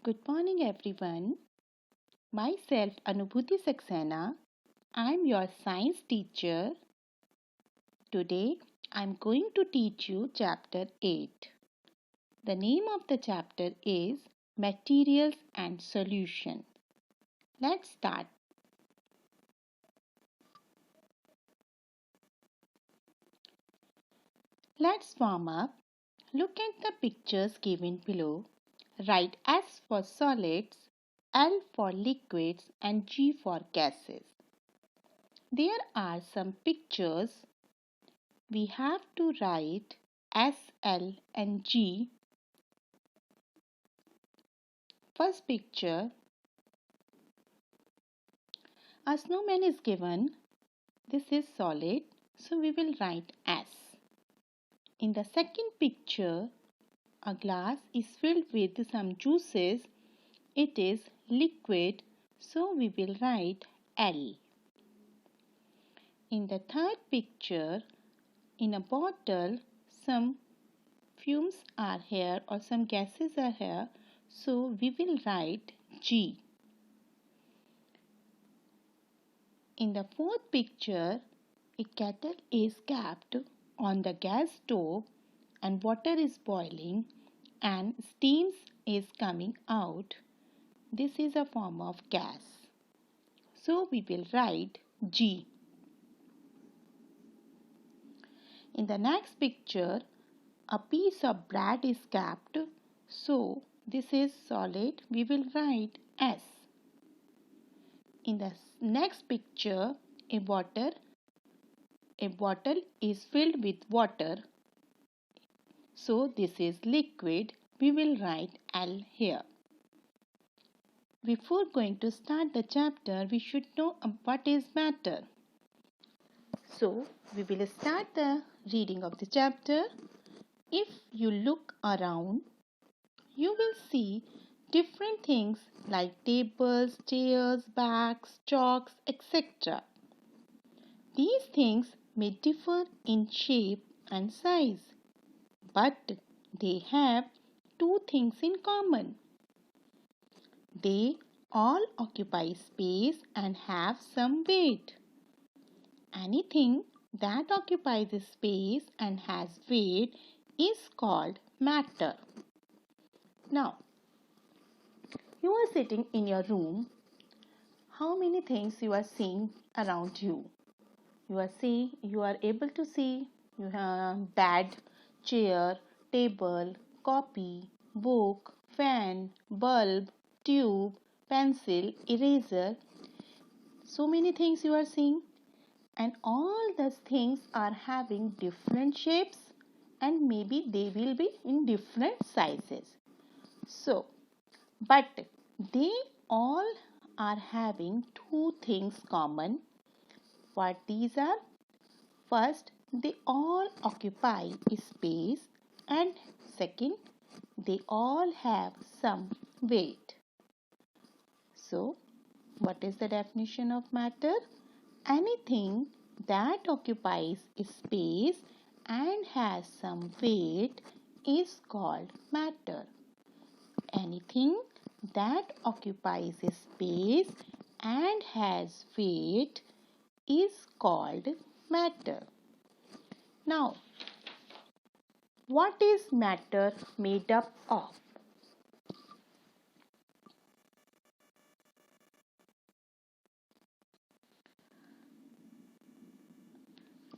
Good morning, everyone. Myself, Anubhuti Saxena. I'm your science teacher. Today, I'm going to teach you Chapter 8. The name of the chapter is Materials and Solution. Let's start. Let's warm up. Look at the pictures given below. Write S for solids, L for liquids, and G for gases. There are some pictures. We have to write S, L, and G. First picture, a snowman is given. This is solid, so we will write S. In the second picture, a glass is filled with some juices. It is liquid, so we will write L. In the third picture, in a bottle, some fumes are here or some gases are here, so we will write G. In the fourth picture, a kettle is kept on the gas stove and water is boiling and steam is coming out. This is a form of gas. So we will write G. In the next picture, a piece of bread is kept. So this is solid. We will write S. In the next picture, a bottle is filled with water. So this is liquid. We will write L here. Before going to start the chapter, we should know what is matter. So we will start the reading of the chapter. If you look around, you will see different things like tables, chairs, bags, chalks, etc. These things may differ in shape and size, but they have two things in common. They all occupy space and have some weight. Anything that occupies space and has weight is called matter. Now, you are sitting in your room. How many things you are seeing around you? You are able to see bed, chair, table, copy, book, fan, bulb, tube, pencil, eraser. So many things you are seeing, and all those things are having different shapes and maybe they will be in different sizes. So, but they all are having two things common. What these are? First, they all occupy space, and second, they all have some weight. So, what is the definition of matter? Anything that occupies space and has some weight is called matter. Anything that occupies space and has weight is called matter. Now, what is matter made up of?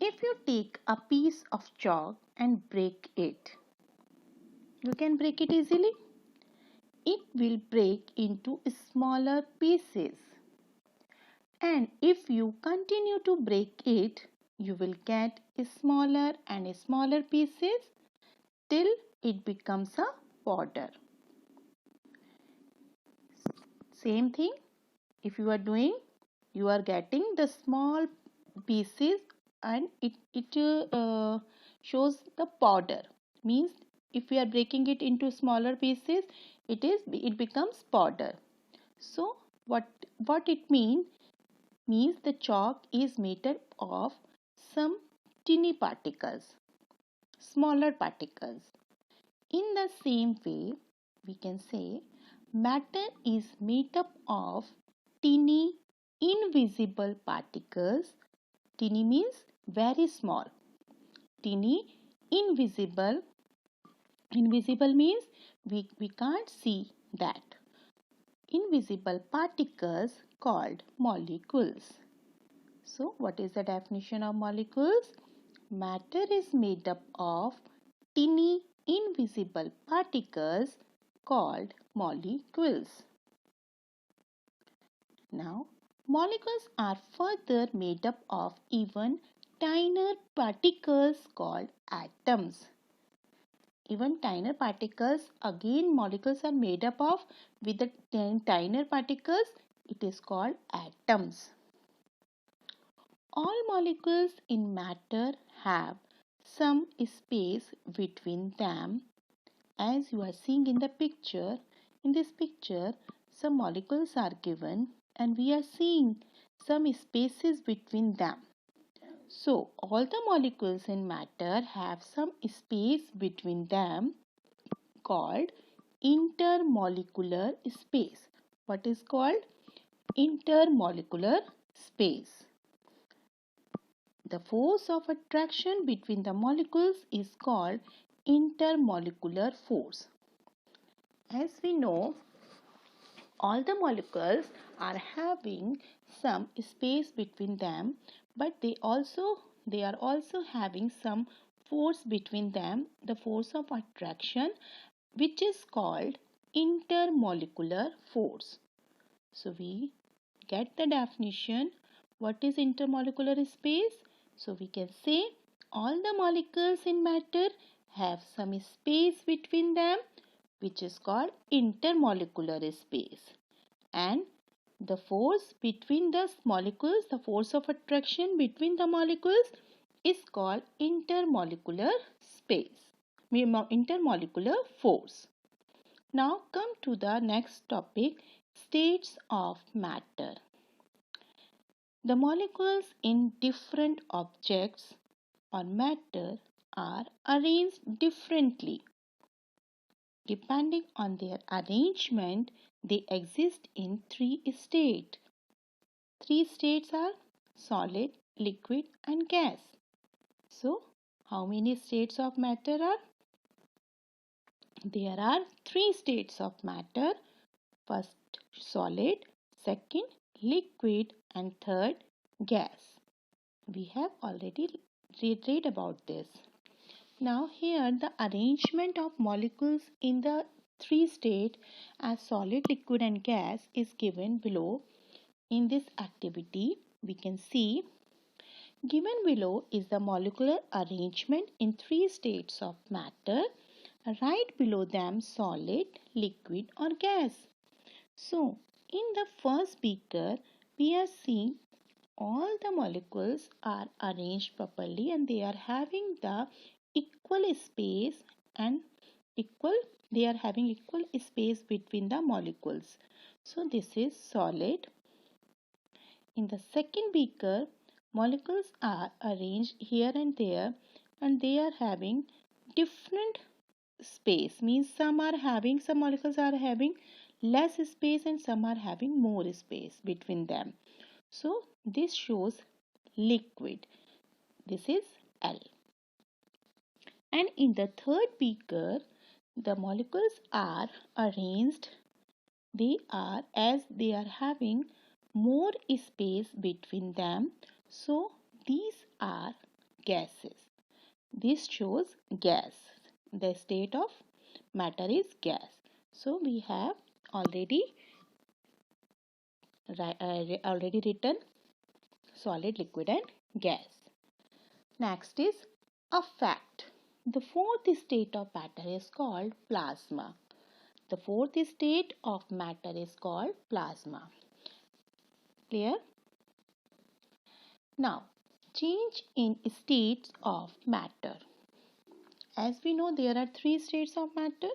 If you take a piece of chalk and break it, you can break it easily. It will break into smaller pieces. And if you continue to break it, you will get smaller and smaller pieces till it becomes a powder. Same thing, if you are doing, you are getting the small pieces and it shows the powder. Means if we are breaking it into smaller pieces, it becomes powder. So what it means the chalk is made up of some tiny particles, smaller particles. In the same way, we can say Matter is made up of teeny, invisible particles. Teeny means very small. Teeny, invisible. Invisible means we can't see that. Invisible particles called molecules. So, what is the definition of molecules? Matter is made up of teeny, invisible particles called molecules. Now, molecules are further made up of even tinier particles called atoms. Even tinier particles, again molecules are made up of with the tinier particles, it is called atoms. All molecules in matter have some space between them. As you are seeing in the picture, in this picture, some molecules are given and we are seeing some spaces between them. So, all the molecules in matter have some space between them called intermolecular space. What is called intermolecular space? The force of attraction between the molecules is called intermolecular force. As we know, all the molecules are having some space between them, but they are also having some force between them, the force of attraction, which is called intermolecular force. So we get the definition. What is intermolecular space? So we can say all the molecules in matter have some space between them, which is called intermolecular space. And the force between the molecules, the force of attraction between the molecules is called intermolecular space, intermolecular force. Now come to the next topic, states of matter. The molecules in different objects or matter are arranged differently. Depending on their arrangement, they exist in three states. Three states are solid, liquid and gas. So, how many states of matter are? There are three states of matter. First, solid, second, liquid and third, gas. We have already read about this. Now here the arrangement of molecules in the three states as solid, liquid and gas is given below. In this activity we can see given below is the molecular arrangement in three states of matter. Right below them solid, liquid or gas. So in the first beaker we are seeing all the molecules are arranged properly and they are having the equal space and they are having equal space between the molecules. So this is solid. In the second beaker, molecules are arranged here and there and they are having different space. Means some molecules are having less space and some are having more space between them. So this shows liquid. This is L. And in the third beaker, the molecules are arranged. They are having more space between them. So these are gases. This shows gas. The state of matter is gas. So we have already written solid, liquid and gas. Next is a fact. The fourth state of matter is called plasma. The fourth state of matter is called plasma. Clear? Now, change in states of matter. As we know, there are three states of matter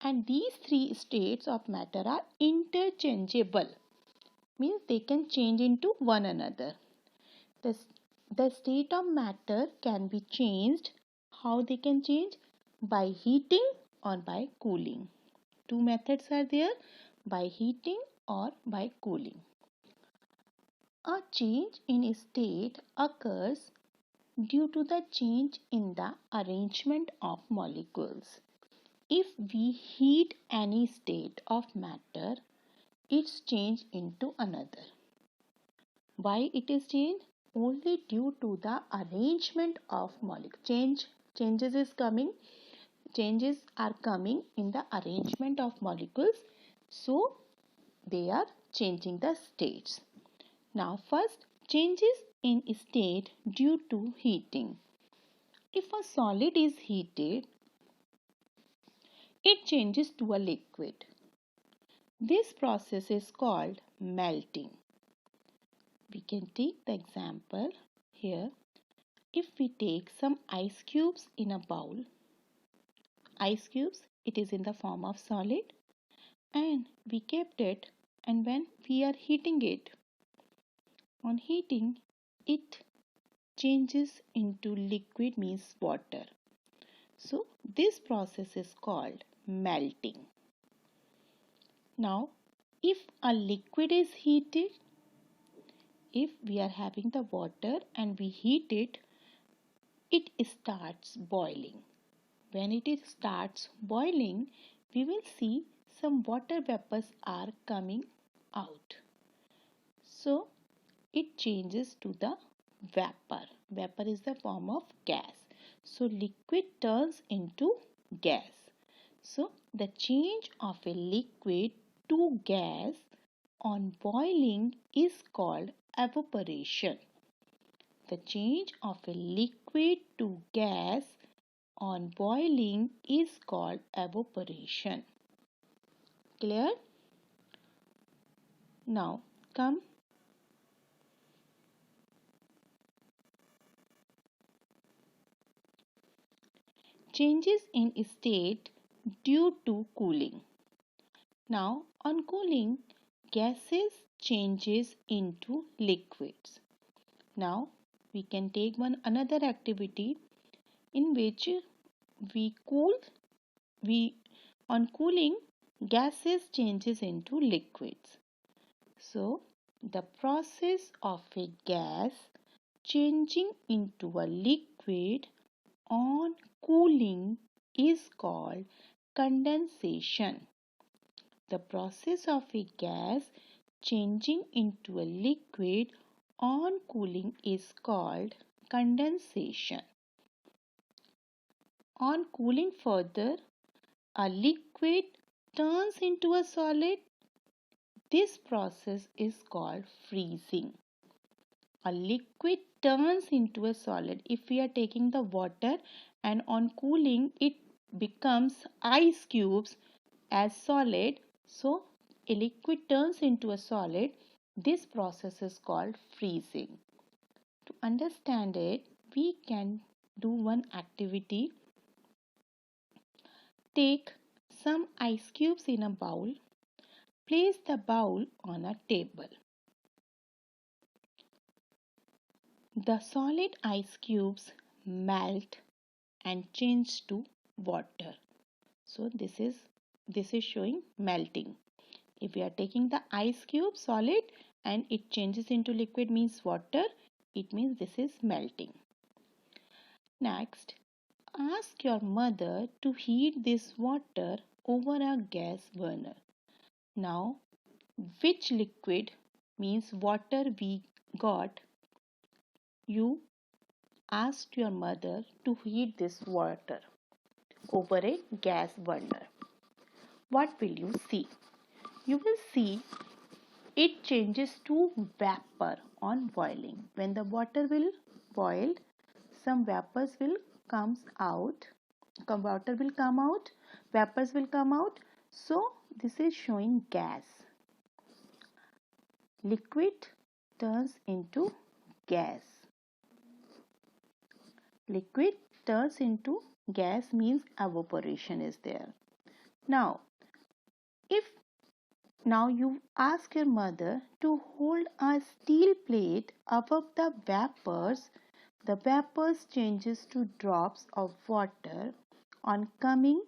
and these three states of matter are interchangeable. Means they can change into one another. The state of matter can be changed. How they can change? By heating or by cooling. Two methods are there, by heating or by cooling. A change in state occurs due to the change in the arrangement of molecules. If we heat any state of matter, it's changed into another. Why it is changed? Only due to the arrangement of molecules. Changes are coming in the arrangement of molecules, so they are changing the states. Now first, changes in state due to heating. If a solid is heated, it changes to a liquid. This process is called melting. We can take the example here. If we take some ice cubes in a bowl, ice cubes, it is in the form of solid, and we kept it, and when we are heating it, on heating it changes into liquid, means water. So this process is called melting. Now if a liquid is heated, if we are having the water and we heat it, it starts boiling. When it starts boiling, we will see some water vapors are coming out. So it changes to the vapor. Vapor is the form of gas. So liquid turns into gas. So the change of a liquid to gas on boiling is called evaporation. The change of a liquid to gas on boiling is called evaporation. Clear? Now come changes in state due to cooling. Now on cooling, gases changes into liquids. Now we can take another activity in which on cooling, gases changes into liquids. So the process of a gas changing into a liquid on cooling is called condensation. The process of a gas changing into a liquid on cooling is called condensation. On cooling further, a liquid turns into a solid. This process is called freezing. A liquid turns into a solid. If we are taking the water and on cooling it becomes ice cubes as solid, so a liquid turns into a solid. This process is called freezing. To understand it, we can do one activity. Take some ice cubes in a bowl. Place the bowl on a table. The solid ice cubes melt and change to water. So this is showing melting. If we are taking the ice cube solid and it changes into liquid, means water, it means this is melting. Next, ask your mother to heat this water over a gas burner. Now, which liquid, means water, we got? You asked your mother to heat this water over a gas burner. What will you see? You will see it changes to vapor on boiling. When the water will boil, some vapors will come out. Water will come out, vapors will come out. So this is showing gas. Liquid turns into gas. Liquid turns into gas means evaporation is there. Now you ask your mother to hold a steel plate above the vapors changes to drops of water on coming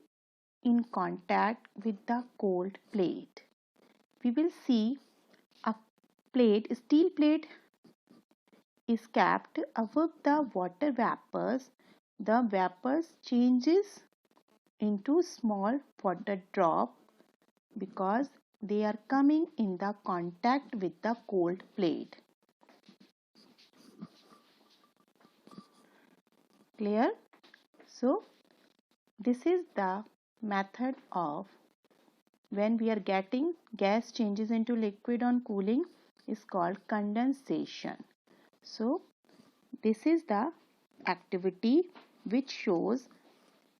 in contact with the cold plate. We will see a steel plate is kept above the water vapors. The vapors changes into small water drop because they are coming in the contact with the cold plate. Clear? So this is the method of when we are getting gas changes into liquid on cooling is called condensation. So this is the activity which shows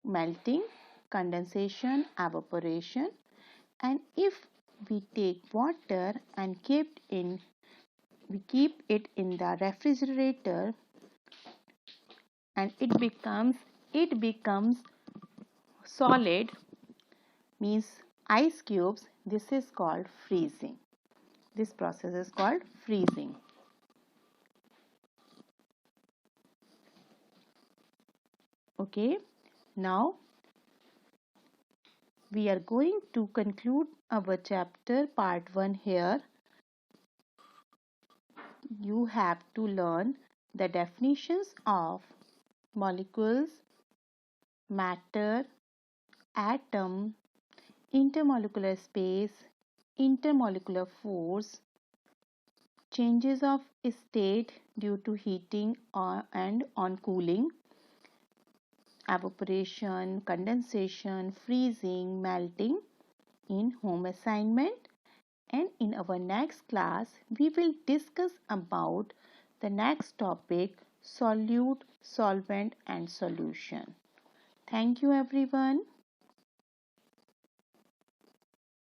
melting, condensation, evaporation, and if we take water and keep it in the refrigerator and it becomes solid, means ice cubes, this is called freezing. This process is called freezing. Okay, now we are going to conclude our chapter part 1 here. You have to learn the definitions of molecules, matter, atom, intermolecular space, intermolecular force, changes of state due to heating and on cooling, evaporation, condensation, freezing, melting in home assignment. And in our next class, we will discuss about the next topic, solute, solvent and solution. Thank you everyone.